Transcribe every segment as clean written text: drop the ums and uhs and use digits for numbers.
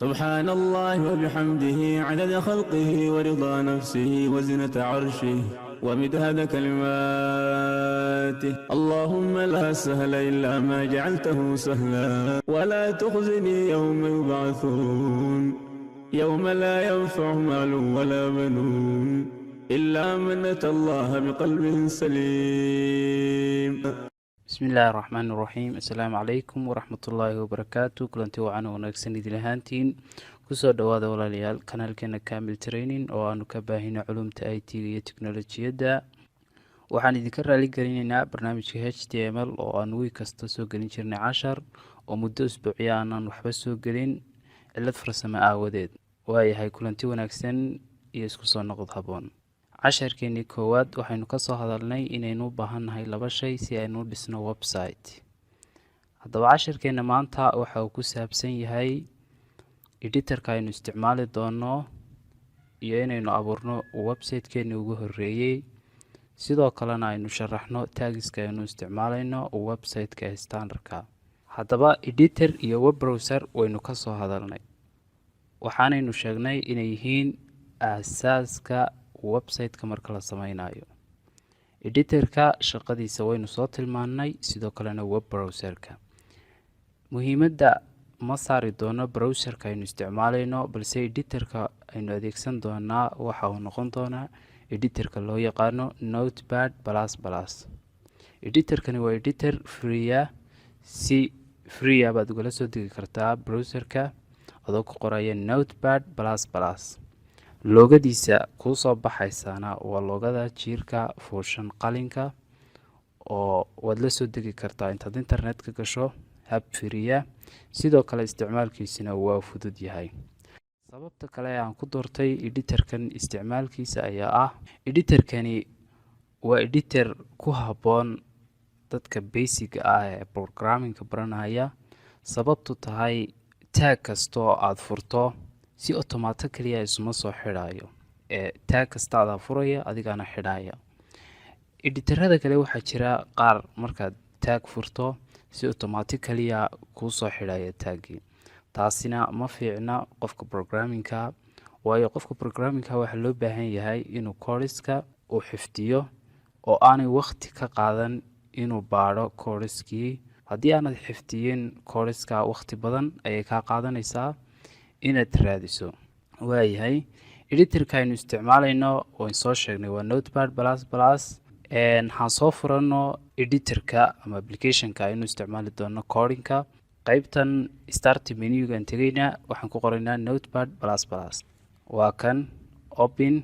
سبحان الله وبحمده عدد خلقه ورضا نفسه وزنة عرشه ومداد كلماته. اللهم لا سهل إلا ما جعلته سهلا ولا تخزني يوم يبعثون يوم لا ينفع مال ولا بنون إلا من أتى الله بقلب سليم. بسم الله الرحمن الرحيم. السلام عليكم ورحمة الله وبركاته. كلنتي وعنا وناكسن إذن هانتين كسو دواد ولاليال kanaalkeena Kamil Training oo aanu ka baahina culumta IT iyo teknolojiyadda. Waxaan idinka raali gelinaynaa barnaamijka HTML oo aan week kasta soo gelin jirnay 10 oo muddo usbuuciya aanan waxba soo gelin cilad farsamo aawadeed. Waayahay kulanti wanaagsan iyo isku soo noqod haboon. casharkeennii koowaad waxaynu ka soo hadalnay inaynu u baahannahay laba shay si aynu u dhisno website. haddaba casharkeenna maanta waxa uu ku saabsan yahay editorka aynu isticmaali doono iyo inaynu abuurno website-keennii ugu horreeyey, sidoo kalena aynu sharaxno taggiska aynu isticmaalayno website-ka ee standardka. haddaba editor iyo web browser waynu ka soo hadalnay, waxaanaynu sheegnay inay yihiin aasaaska website-ka marka la sameynayo. editorka shaqadiisa waynu soo tilmaannay, sidoo kalena web browser-ka. muhiimadda ma saari doono browser-ka aynu isticmaalayno, balse editorka aynu adeegsan doonaa waxa uu noqon doonaa editorka loo yaqaano Notepad++. editorkani waa editor free si free baad ugala soo degi kartaa browser-ka adoo ku qoraya Notepad++. loogadiisa kuu soo baxaysana waa loogada jiirka fuushan qalinka oo waad la soo degi kartaa intaad internet-ka gasho hab firiya, sidoo kale isticmaalkiisuna waa fudud yahay. sababta kale aan ku doortay editorkan isticmaalkiisa ayaa ah editorkani waa editor ku habboon dadka basic ah ee programming-ka baranaya. sababtu tahay tag kasta oo aad furto si automatically isuma soo xidhayo, tag kasta aad furaya adigana xidhaya. editorada kale waxaa jira qaar markaad tag furto si automatically kuu soo xidhaya taggii. taasina ma fiicna qofka programming-ka, waayo qofka programming-ka waxaa loo baahan yahay inuu codeska uu xifdiyo oo aanay waqti ka qaadan inuu baadho codeskii. haddii aanad xifdiyin codeska waqti badan ayay kaa qaadanaysaa inaad raadiso. waayahay editorka aynu isticmaalayno waan soo sheegnay waa Notepad++. waxaan soo furano editorka ama applicationka aynu isticmaali doono codingka. qaybtan start menu-gan tegayna waxaan ku qoraynaa Notepad++. waa kan open.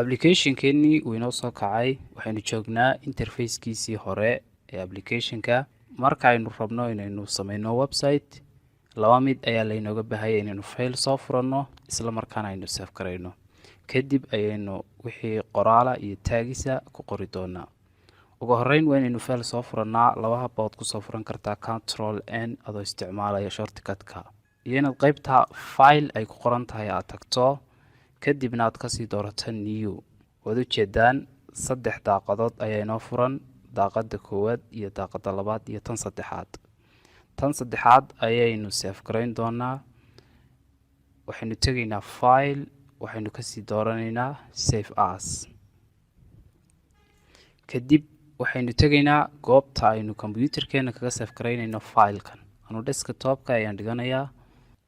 application-keennii wuu inoo soo kacay. waxaynu joognaa interface-kiisii hore ee application-ka. marka aynu rabno inaynu sameyno website, laba mid ayaa laynooga baahaya inaynu file soo furano isla markaana aynu save garayno. kadib ayaynu wixii qoraala iyo taagisa ku qori doonaa. ugu horreyn waa inaynu file soo furanaa. laba habbood ku soo furan kartaa Ctrl+N adoo isticmaalaya shortcut-ka, iyo inaad qaybta file ay ku qoran tahay aad tagto, kadibna aad kasii doorato new. waad ujeedaan 3 daaqadood ayaa inoo furan, daaqada koowaad iyo daaqada labaad iyo tan saddexaad. tan saddexaad ayaynu save garayn doonaa. waxaynu tegaynaa file, waxaynu kasii dooranaynaa save as. kadib waxaynu tegaynaa goobta aynu computerkeena kaga save garaynayno filekan. anu desktop-ka ayaan dhiganayaa.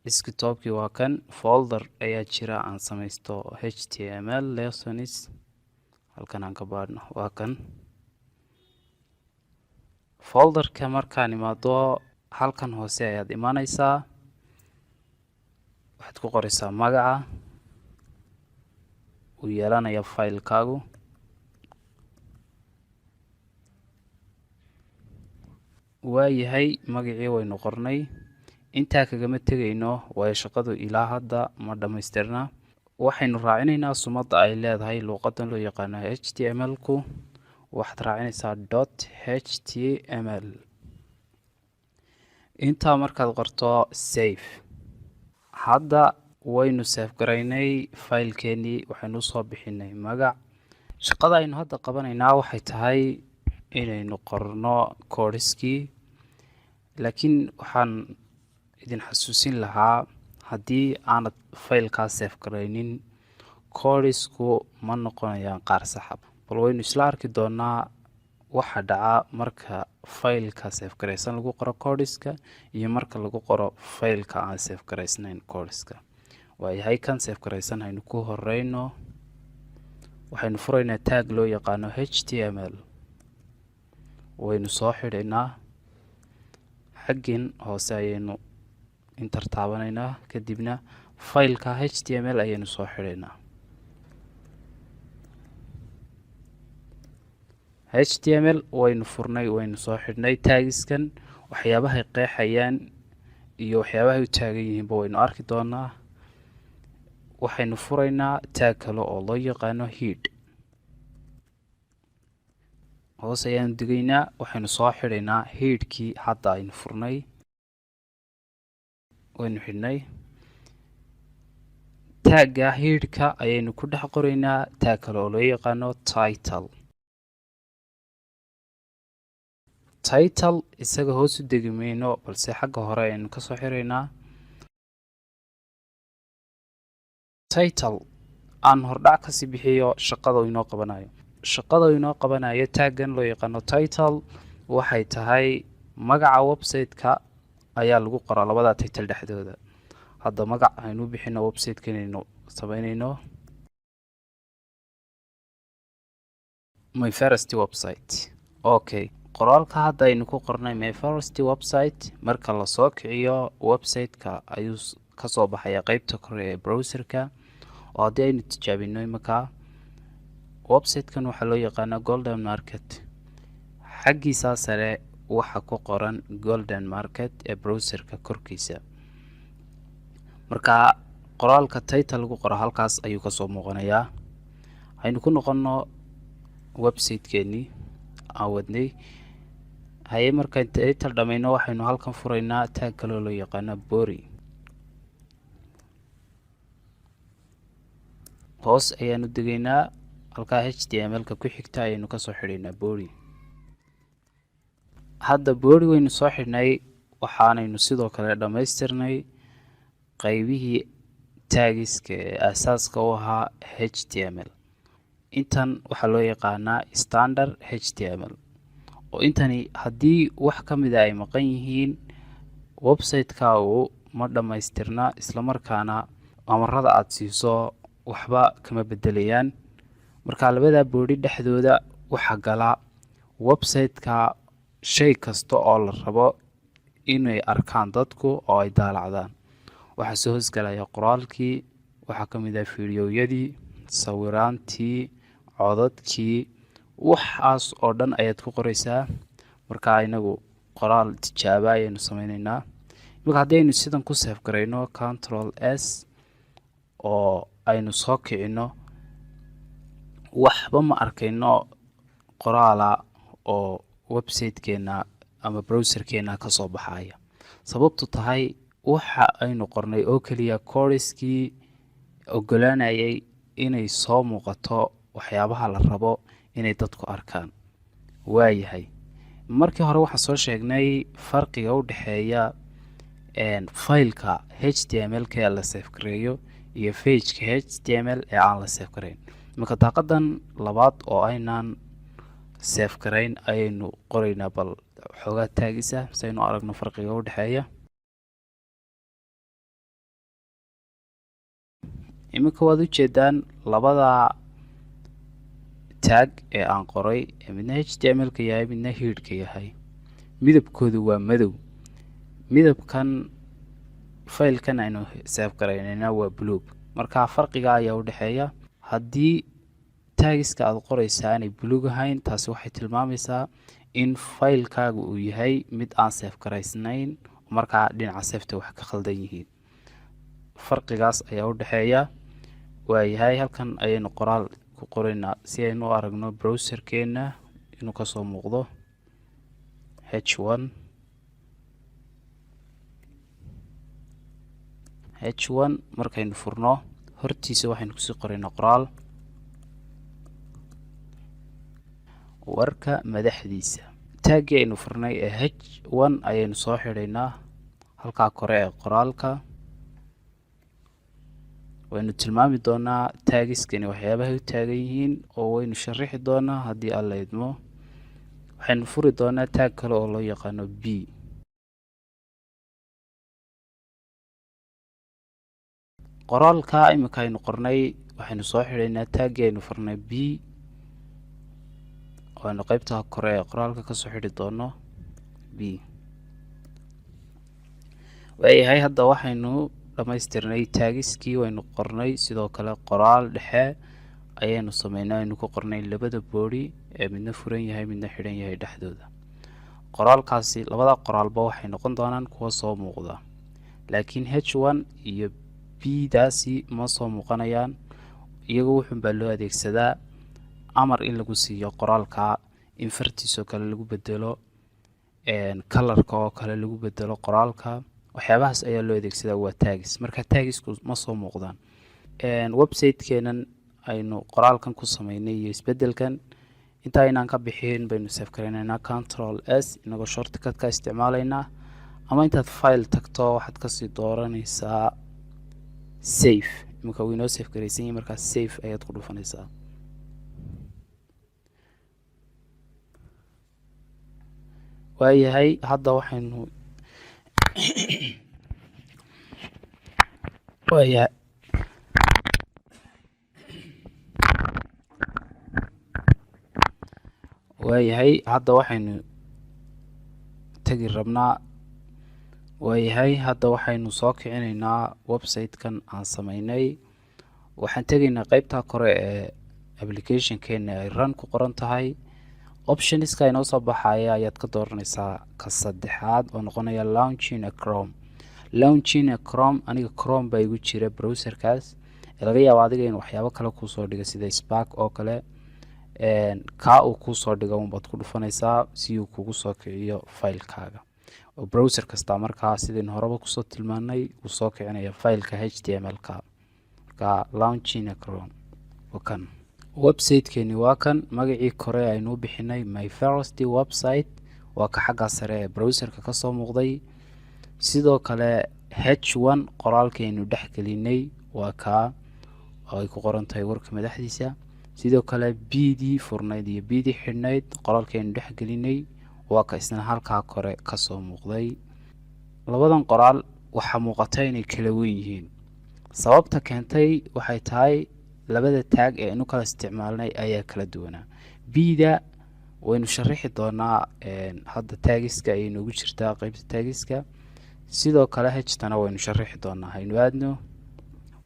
desktop-kii waa kan. folder ayaa jira aan samaysto HTML lessons. halkan aan ka baadhno waa kan. folderka markaan imaado halkan hoose ayaad imaanaysaa. waxaad ku qoraysaa magaca uu yeelanaya filekaagu. waayahay magacii waynu qornay. intaa kagama tegayno waayo shaqadu ilaa hadda ma dhammaystirna. waxaynu raacinaynaa sumadda ay leedahay luuqadan loo yaqaano HTML-ku. waxaad raacinaysaa .html. intaa markaad qorto save. hadda waynu save garaynay filekeenii, waxaynu usoo bixinay magac. shaqada aynu hadda qabanaynaa waxay tahay inaynu qorno codeskii, laakiin waxaan idin xasuusin lahaa haddii aanad faylkaa save garaynin koodhisku ma noqonayaan qaar saxa. bal waynu isla arki doonaa waxa dhaca marka faylka save garaysan lagu qoro koodhiska iyo marka lagu qoro faylka aan save garaysnayn koodhiska. waayahay kan save garaysan haynu ku horeyno. waxaynu furaynaa taag loo yaqaano html. waynu soo xidhaynaa xaggin hoose ayaynu inter taabanaynaa, kadibna faylka html ayaynu soo xidhaynaa. html waynu furnay, waynu soo xidhnay. taagiskan waxyaabahay qeexayaan iyo waxyaabahay u taagan yihiinba waynu arki doonaa. waxaynu furaynaa taag kale oo loo yaqaano head. hoos ayaanu digaynaa, waxaynu soo xidhaynaa headkii hadda aynu furnay, waynu xidhnay. taagga headka ayaynu ku dhex qoraynaa taag kale oo loo yaqaano title. title isaga hoos u degi mayno, balse xagga hore ayaynu kasoo xiraynaa. title aan hordhac kasii bixiyo shaqada inoo qabanayo. shaqada inoo qabanayo taaggan loo yaqaano title waxay tahay magaca website-ka ayaa lagu qoraa labada title dhexdooda. hadda magac aynu bixino website-ka inaynu sameynayno my first website. okay, qoraalka hadda aynu ku qornay my first website marka lasoo kiciyo website-ka ayuu kasoo baxaya qeybta kore ee browserka. oo haddii aynu tijaabino imanka website-kan waxaa loo yaqaana golden market. xaggiisa sare waxa ku qoran golden market ee browserka korkiisa. marka qoraalka title lagu qoro halkaas ayuu kasoo muuqanayaa. aynu ku noqono website-keenii aan wadnay. haye markaan title dhamayno waxaynu halkan furaynaa taag kaloo loo yaqaana body. hoos ayaanu degaynaa, halkaa html-ka ku xigta ayaynu kasoo xidhaynaa body. hadda body waynu soo xidhnay, waxaanaynu sidoo kale dhammaystirnay qaybihii taagiska ee aasaaska u ahaa html. intan waxaa loo yaqaanaa standard html. oo intani haddii wax ka mida ay maqan yihiin website-kaagu ma dhammaystirna, islamarkaana amarada aada siiso waxba kama bedelayaan. marka labada boodi dhexdooda waxa gala website-ka shay kasta oo la rabo inay arkaan dadku oo ay daalacdaan. waxaa soo hoosgalaya qoraalkii, waxaa ka mid ah fiidiyowyadii, sawiraantii, codadkii, waxaas oo dhan ayaad ku qoraysaa. marka inagu qoraal tijaaba ayaynu sameyneynaa. imanka haddii aynu sidan ku save garayno control s oo aynu soo kicino, waxba ma arkayno qoraala oo website-keena ama browserkeena kasoo baxaya. sababtu tahay waxa aynu qornay oo keliya koodhiskii ogolaanayay inay soo muuqato waxyaabaha la rabo inay dadku arkaan. waayahay, markii hore waxaan soo sheegnay farqiga u dhexeeya faylka html-ka ee la save gareeyo iyo pageka html ee aan la save garayn. marka daaqadan labaad oo aynaan save garayn ayaynu qoraynaa bal xoogaa taagisa si aynu aragno farqiga u dhexeeya. iminka waad ujeedaan labada taag ee aan qoray ee midna html-ka yahay midna headka yahay, midabkoodu waa madow. midabkan faylkan aynu save garaynayna waa buluug. marka farqiga ayaa u dhexeeya. haddii taagiska aada qoraysa aanay buluug ahayn, taasi waxay tilmaamaysaa in faylkaaga uu yahay mid aan save garaysnayn, markaa dhinaca safeta wax ka khaldan yihiin. farqigaas ayaa u dhexeeya. waayahay, halkan ayaynu qoraal ku qoraynaa si aynu u aragno browserkeena inuu kasoo muuqdo h1. markaynu furno hortiisa waxaynu kusii qoraynaa qoraal warka madaxdiisa. taaggii aynu furnay ee h1 ayaynu soo xidhaynaa halkaa kore ee qoraalka. waynu tilmaami doonaa taagiskani waxyaabahay u taagan yihiin oo waynu sharixi doonaa haddii alla idmo. waxaynu furi doonaa taag kale oo loo yaqaano b. qoraalka imika aynu qornay waxaynu soo xidhaynaa taaggii aynu furnay b oo aynu qaybta kore ee qoraalka kasoo xidhi doono b. waayahay hadda waxaynu dhamaystirnay taagiskii waynu qornay, sidoo kale qoraal dhexe ayaynu sameynay aynu ku qornay labada boodi ee midna furan yahay midna xidhan yahay dhexdooda. qoraalkaasi labada qoraalba waxay noqon doonaan kuwa soo muuqda, laakiin h1 iyo b daasi ma soo muuqanayaan. iyagu wuxuun baa loo adeegsadaa amar in lagu siiyo qoraalka in fartiisoo kale lagu bedelo, kalarka oo kale lagu bedelo qoraalka. waxyaabahaas ayaa loo adeegsadaa waa taagis. marka taagisku ma soo muuqdaan. website-keenan aynu qoraalkan ku sameynay iyo isbedelkan inta aynaan ka bixin baynu save garaynaynaa control s inagoo shortcut ka isticmaalaynaa, ama intaad file tagto waxaad kasii dooranaysaa save. iminka wuu inoo save garaysan yahay, markaa save ayaad ku dhufanaysaa. waayahay hadda waxaynu waayahay hadda waxaynu tegi rabnaa. waayahay hadda waxaynu soo kicinaynaa website-kan aan sameynay. waxaan tegaynaa qaybta kore ee application-keena ay run ku qoran tahay. optionska inoo soo baxaya ayaad ka dooranaysaa ka saddexaad oo noqonaya launching a chrome. launching a chrome, aniga chrome baa igu jira browserkaas, laga yaabo adiga in waxyaabo kale kuusoo dhiga sida spark oo kale. kaa uu kuusoo dhiga unbaad ku dhufanaysaa si uu kugu soo kiciyo filekaaga. oo browser kasta markaa sidaynu horeba kusoo tilmaanay uu soo kicinaya fileka html-ka. marka launching a chrome waa kan website-keeni, waa kan magacii kore aynu bixinay my first website, waa ka xagga sare ee browserka kasoo muuqday. sidoo kale h1 qoraalkaynu dhex gelinay waa kaa oo ay ku qoran tahay warka madaxdiisa. sidoo kale bd furnayd iyo bd xidhnayd qoraalkaynu dhex gelinay waa ka isna halkaa kore kasoo muuqday. labadan qoraal waxaa muuqata inay kala weyn yihiin. sababta keentay waxay tahay labada taag ee inu kala isticmaalnay ayaa kala duwanaa. bda waynu sharixi doonaa, hadda taagiska ayay noogu jirtaa qaybta taagiska. sidoo kale htana waynu sharixi doonaa. haynu aadno.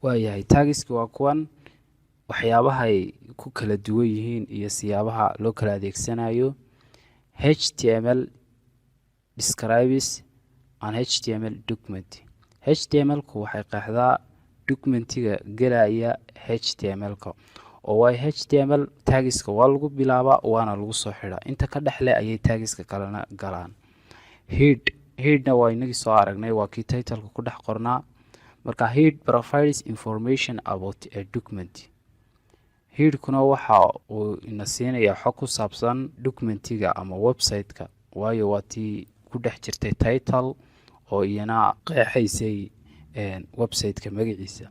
waayahay taagiska waa kuwan, waxyaabahay ku kala duwan yihiin iyo siyaabaha loo kala adeegsanayo. html describes and html document. html-ku waxay qeexdaa documentiga gelaya html-ka, oo waay html taagiska waa lagu bilaabaa waana lagu soo xidhaa. inta ka dhexle ayay taagiska kalena galaan. headna waa inagii soo aragnay, waa kii titleka ku dhex qornaa. marka head provides information about a document. headkuna waxa uu ina siinayaa xog ku saabsan documentiga ama website-ka, waayo waa tii ku dhex jirtay title oo iyana qeexaysay website-ka magaciisa.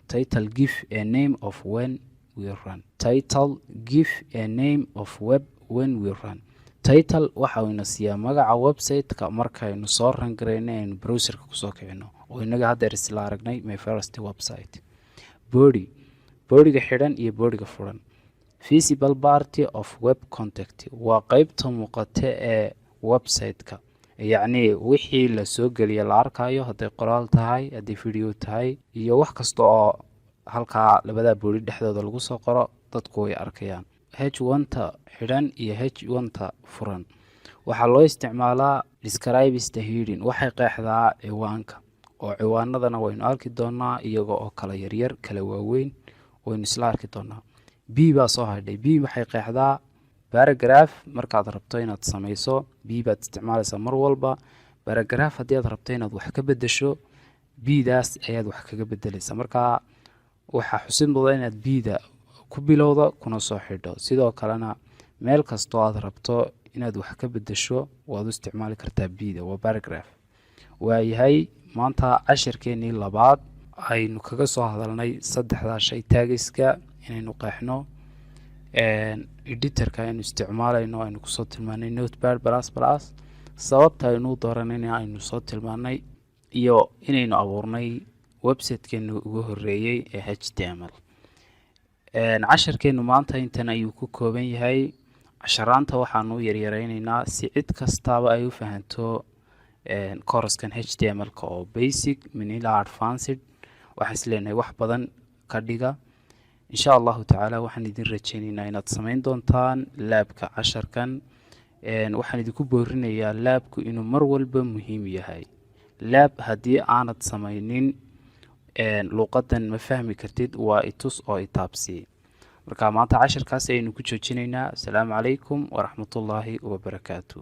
title give a name of when we run. title give a name of web when we run. title waxa uu ina siiyaa magaca website-ka markaynu soo rangarayno aynu browserka kusoo kicino, oo inaga haddeer isla aragnay my first website. boodiga xidhan iyo boodiga furan. visible party of web content waa qeybta muuqata ee website-ka, yacni wixii la soo geliya la arkayo, hadday qoraal tahay, hadday video tahay, iyo wax kasta oo halkaa labada boodi dhexdooda lagu soo qoro dadku way arkayaan. h1ta xidhan iyo h1ta furan waxaa loo isticmaalaa describes the heading, waxay qeexdaa ciwaanka, oo ciwaanadana waynu arki doonaa iyaga oo kala yaryar kala waaweyn waynu isla arki doonaa. b baa soo hadhay. b waxay qeexdaa baragraph. markaad rabto inaad samayso b baad isticmaalaysaa mar walba. baragraph haddii aad rabto inaad wax ka bedesho bdaas ayaad wax kaga bedelaysaa. markaa waxaa xusid mudan inaad bda ku bilowda kuna soo xidho. sidoo kalena meel kastoo aad rabto inaad wax ka bedesho waad u isticmaali kartaa bda, waa baragraph. waayahay maanta cashirkeenii labaad aynu kaga soo hadalnay saddexdaa shay taagiska inaynu qeexno editorka aynu isticmaalayno aynu kusoo tilmaanay notepad plus plus sababta aynu dooranayna aynu soo tilmaanay iyo inaynu abuurnay websitekeenu ugu horeeyey ee html casharkeenu maanta intan ayuu ku kooban yahay casharaanta waxaanu yaryareyneynaa si cid kastaaba ay u fahanto coursekan html-ka oo basic min ilaa advanced waxaan isleenahay wax badan ka dhiga insha allahu tacaala waxaan idin rajeyneynaa inaad samayn doontaan laabka casharkan waxaan idinku boorinayaa laabku inuu mar walba muhiim yahay laab haddii aanad samaynin luuqadan ma fahmi kartid waa itus oo itaabsi marka maanta casharkaas ayaynu ku joojinaynaa asalaamu calaykum waraxmatullaahi wabarakaatu